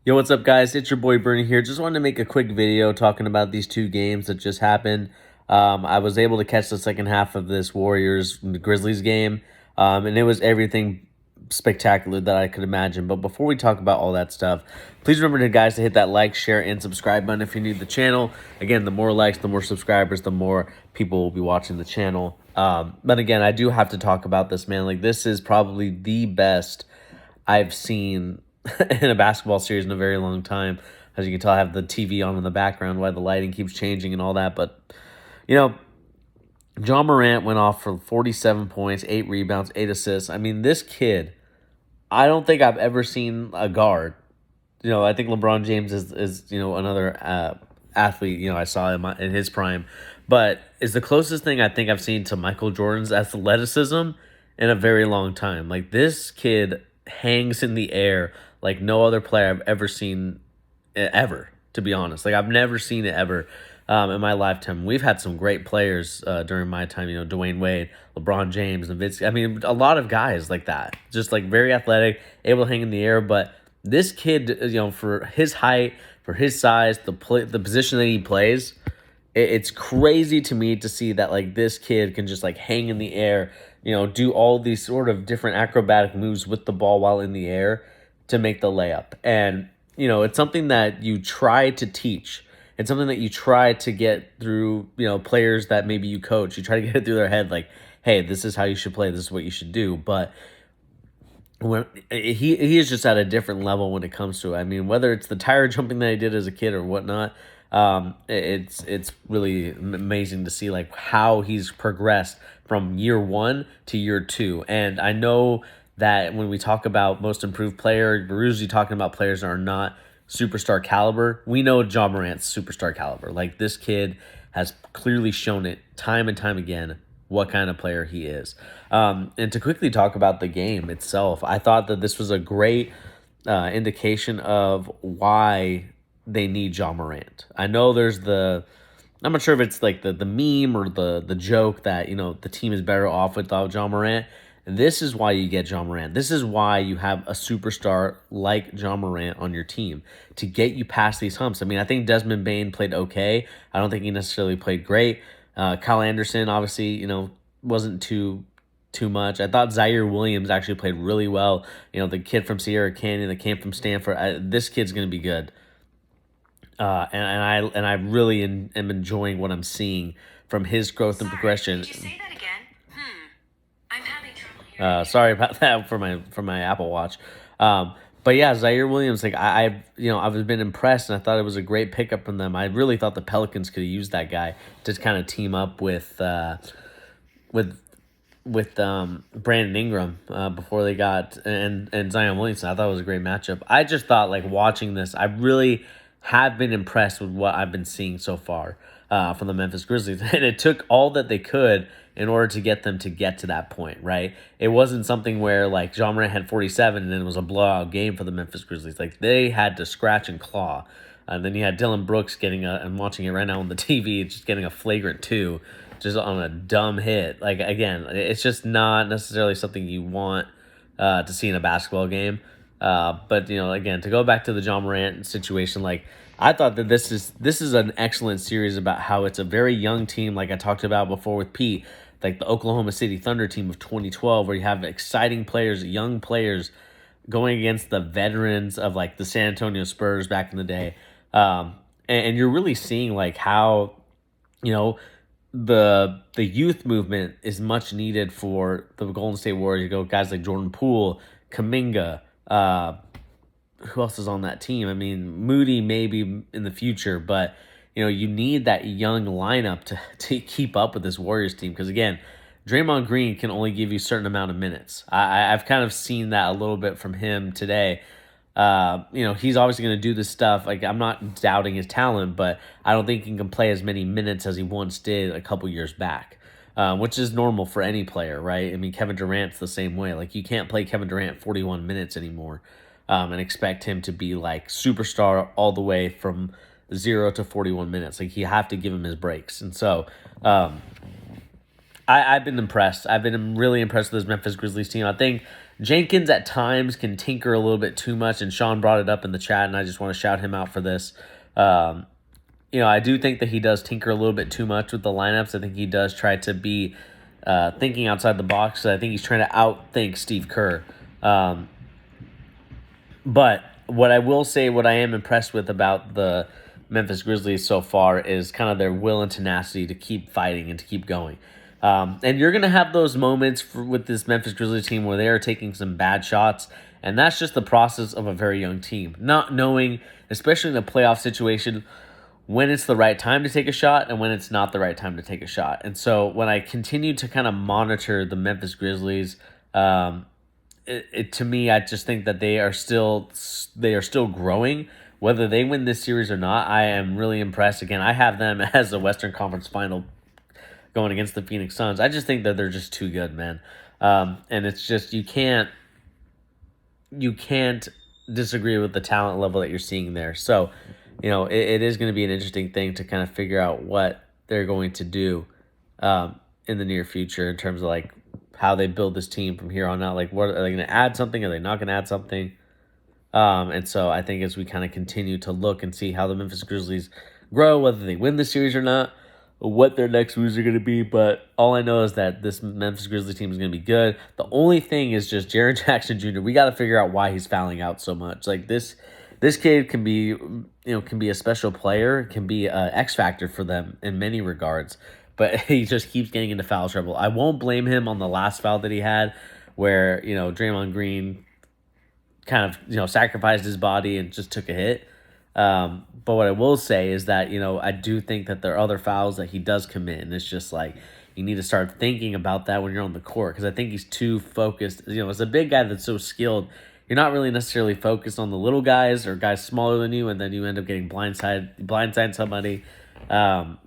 Yo, what's up, guys? It's your boy Bernie here. Just wanted to make a quick video talking about these two games that just happened. I was able to catch the second half of this Warriors-Grizzlies game, and it was everything spectacular that I could imagine. But before we talk about all that stuff, please remember, guys, to hit that like, share, and subscribe button if you're new to the channel. Again, the more likes, the more subscribers, the more people will be watching the channel. But again, I do have to talk about this, man. Like, this is probably the best I've seen in a basketball series in a very long time. As you can tell, I have the TV on in the background while the lighting keeps changing and all that. But, you know, John Morant went off for 47 points, 8 rebounds, 8 assists. I mean, this kid, I don't think I've ever seen a guard. You know, I think LeBron James is another athlete, I saw him in his prime. But is the closest thing I think I've seen to Michael Jordan's athleticism in a very long time. Like, this kid hangs in the air like no other player I've ever seen, ever, to be honest. Like, I've never seen it ever in my lifetime. We've had some great players during my time, Dwayne Wade, LeBron James, Nowitzki. I mean, a lot of guys like that. Just, like, very athletic, able to hang in the air. But this kid, for his height, for his size, the position that he plays, it's crazy to me to see that, like, this kid can just, like, hang in the air, do all these sort of different acrobatic moves with the ball while in the air to make the layup. And, it's something that you try to teach. It's something that you try to get through, players that maybe you coach. You try to get it through their head, like, hey, this is how you should play. This is what you should do. But when he is just at a different level when it comes to it. I mean, whether it's the tire jumping that he did as a kid or whatnot, it's really amazing to see, like, how he's progressed from year one to year two. And I know that when we talk about most improved player, we're usually talking about players that are not superstar caliber. We know John Morant's superstar caliber. Like, this kid has clearly shown it time and time again what kind of player he is. And to quickly talk about the game itself, I thought that this was a great indication of why they need John Morant. I know there's I'm not sure if it's like the meme or the joke that, the team is better off without John Morant. This is why you get John Morant. This is why you have a superstar like John Morant on your team, to get you past these humps. I mean, I think Desmond Bane played okay. I don't think he necessarily played great. Kyle Anderson, obviously, wasn't too much. I thought Zaire Williams actually played really well. The kid from Sierra Canyon that came from Stanford. This kid's going to be good. And I really am enjoying what I'm seeing from his growth and progression. Did you say that again? I'm having trouble hearing. Sorry about that for my Apple Watch. But yeah, Zaire Williams, like, I've been impressed, and I thought it was a great pickup from them. I really thought the Pelicans could have used that guy to kind of team up with Brandon Ingram before they got and Zion Williamson. I thought it was a great matchup. I just thought, like, watching this, I really have been impressed with what I've been seeing so far from the Memphis Grizzlies. And it took all that they could in order to get them to get to that point, right? It wasn't something where, like, John Morant had 47 and then it was a blowout game for the Memphis Grizzlies. Like, they had to scratch and claw. And then you had Dylan Brooks I'm watching it right now on the TV, just getting a flagrant 2 just on a dumb hit. Like, again, it's just not necessarily something you want to see in a basketball game. But, again, to go back to the John Morant situation, like, I thought that this is an excellent series about how it's a very young team, like I talked about before with Pete, like the Oklahoma City Thunder team of 2012, where you have exciting players, young players, going against the veterans of, like, the San Antonio Spurs back in the day. And you're really seeing, like, how, the youth movement is much needed for the Golden State Warriors. You go guys like Jordan Poole, Kuminga, who else is on that team? I mean, Moody maybe in the future, but, you need that young lineup to keep up with this Warriors team. Because, again, Draymond Green can only give you a certain amount of minutes. I've kind of seen that a little bit from him today. He's obviously going to do this stuff. Like, I'm not doubting his talent, but I don't think he can play as many minutes as he once did a couple years back, which is normal for any player, right? I mean, Kevin Durant's the same way. Like, you can't play Kevin Durant 41 minutes anymore and expect him to be, like, superstar all the way from 0 to 41 minutes. Like, you have to give him his breaks. And so I've been impressed. I've been really impressed with this Memphis Grizzlies team. I think Jenkins at times can tinker a little bit too much, and Sean brought it up in the chat, and I just want to shout him out for this. I do think that he does tinker a little bit too much with the lineups. I think he does try to be thinking outside the box. I think he's trying to outthink Steve Kerr. But what I will say, what I am impressed with about the Memphis Grizzlies so far is kind of their will and tenacity to keep fighting and to keep going. And you're going to have those moments with this Memphis Grizzlies team where they are taking some bad shots, and that's just the process of a very young team. Not knowing, especially in a playoff situation, when it's the right time to take a shot and when it's not the right time to take a shot. And so when I continue to kind of monitor the Memphis Grizzlies, to me, I just think that they are still growing. Whether they win this series or not, I am really impressed. Again, I have them as a Western Conference final going against the Phoenix Suns. I just think that they're just too good, man. And it's just you can't disagree with the talent level that you're seeing there. So, it is going to be an interesting thing to kind of figure out what they're going to do in the near future in terms of like how they build this team from here on out. Like, what are they going to add something? Are they not going to add something? And so I think as we kind of continue to look and see how the Memphis Grizzlies grow, whether they win the series or not, what their next moves are going to be. But all I know is that this Memphis Grizzlies team is going to be good. The only thing is just Jaren Jackson Jr. We got to figure out why he's fouling out so much. Like this kid can be, can be a special player, can be an X factor for them in many regards. But he just keeps getting into foul trouble. I won't blame him on the last foul that he had where, Draymond Green kind of, sacrificed his body and just took a hit. But what I will say is that, I do think that there are other fouls that he does commit. And it's just like, you need to start thinking about that when you're on the court. Because I think he's too focused. As a big guy that's so skilled, you're not really necessarily focused on the little guys or guys smaller than you. And then you end up getting blindside somebody. And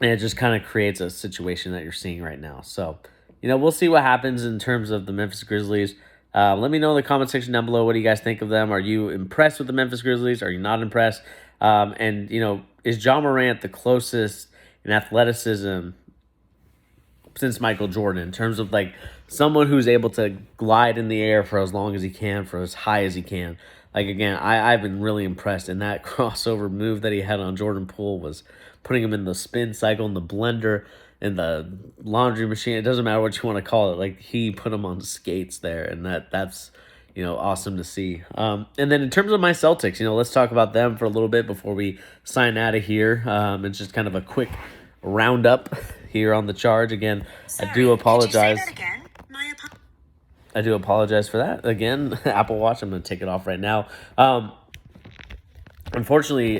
it just kind of creates a situation that you're seeing right now. So, we'll see what happens in terms of the Memphis Grizzlies. Let me know in the comment section down below. What do you guys think of them? Are you impressed with the Memphis Grizzlies? Are you not impressed? And, is Ja Morant the closest in athleticism since Michael Jordan in terms of like someone who's able to glide in the air for as long as he can, for as high as he can? Like, again, I've been really impressed. And that crossover move that he had on Jordan Poole was putting him in the spin cycle, in the blender, in the laundry machine. It doesn't matter what you want to call it. Like, he put him on skates there, and that's awesome to see. And then in terms of my Celtics, let's talk about them for a little bit before we sign out of here. It's just kind of a quick roundup here on the charge. Again, Sorry, I do apologize. Could you say that again? I do apologize for that. Again, Apple Watch, I'm going to take it off right now. Unfortunately,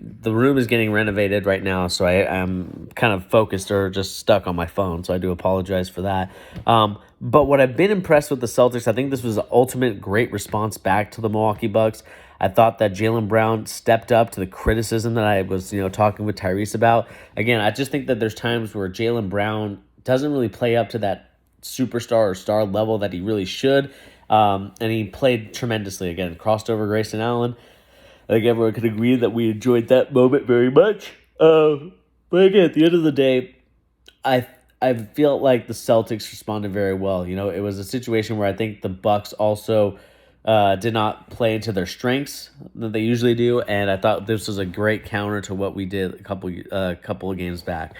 the room is getting renovated right now, so I am kind of focused or just stuck on my phone, so I do apologize for that. But what I've been impressed with the Celtics, I think this was the ultimate great response back to the Milwaukee Bucks. I thought that Jaylen Brown stepped up to the criticism that I was, talking with Tyrese about. Again, I just think that there's times where Jaylen Brown doesn't really play up to that superstar or star level that he really should. And he played tremendously. Again, crossed over Grayson Allen. I think everyone could agree that we enjoyed that moment very much. But again, at the end of the day, I feel like the Celtics responded very well. It was a situation where I think the Bucks also did not play into their strengths that they usually do, and I thought this was a great counter to what we did a couple of games back.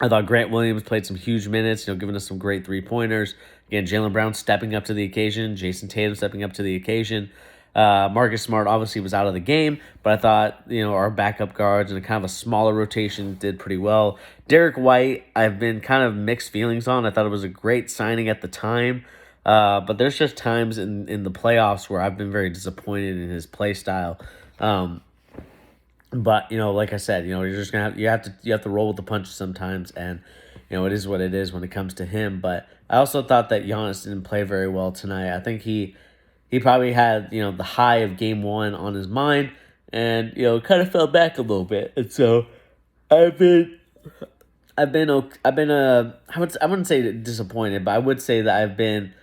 I thought Grant Williams played some huge minutes, giving us some great three-pointers. Again, Jaylen Brown stepping up to the occasion, Jason Tatum stepping up to the occasion. Marcus Smart obviously was out of the game, but I thought, our backup guards and kind of a smaller rotation did pretty well. Derek White, I've been kind of mixed feelings on. I thought it was a great signing at the time, but there's just times in the playoffs where I've been very disappointed in his play style. But like I said, you're just gonna you have to roll with the punches sometimes, and it is what it is when it comes to him. But I also thought that Giannis didn't play very well tonight. I think he probably had the high of game one on his mind, and kind of fell back a little bit. And so I wouldn't say disappointed, but I would say that I've been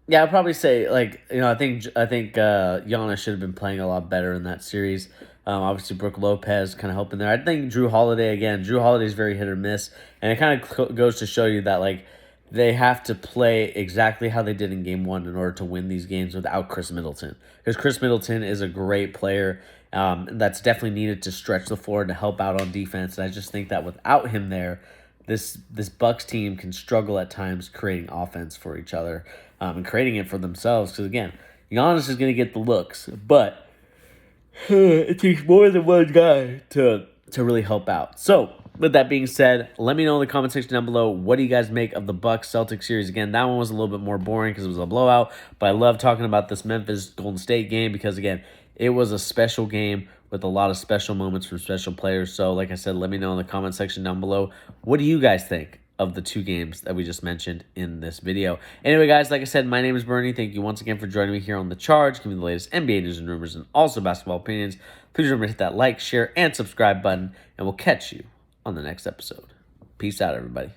yeah, I'd probably say I think Giannis should have been playing a lot better in that series. Obviously, Brooke Lopez kind of helping there. I think Drew Holiday, again, Drew Holiday is very hit or miss. And it kind of goes to show you that, like, they have to play exactly how they did in game one in order to win these games without Chris Middleton. Because Chris Middleton is a great player that's definitely needed to stretch the floor and to help out on defense. And I just think that without him there, this Bucks team can struggle at times creating offense for each other and creating it for themselves. Because, again, Giannis is going to get the looks, but it takes more than one guy to really help out. So, with that being said, let me know in the comment section down below, what do you guys make of the Bucks Celtics series? Again, that one was a little bit more boring because it was a blowout, but I love talking about this Memphis Golden State game because, again, it was a special game with a lot of special moments from special players. So, like I said, let me know in the comment section down below, what do you guys think of the two games that we just mentioned in this video? Anyway, guys, like I said, my name is Bernie. Thank you once again for joining me here on The Charge. Give me the latest NBA news and rumors and also basketball opinions. Please remember to hit that like, share, and subscribe button, and we'll catch you on the next episode. Peace out, everybody.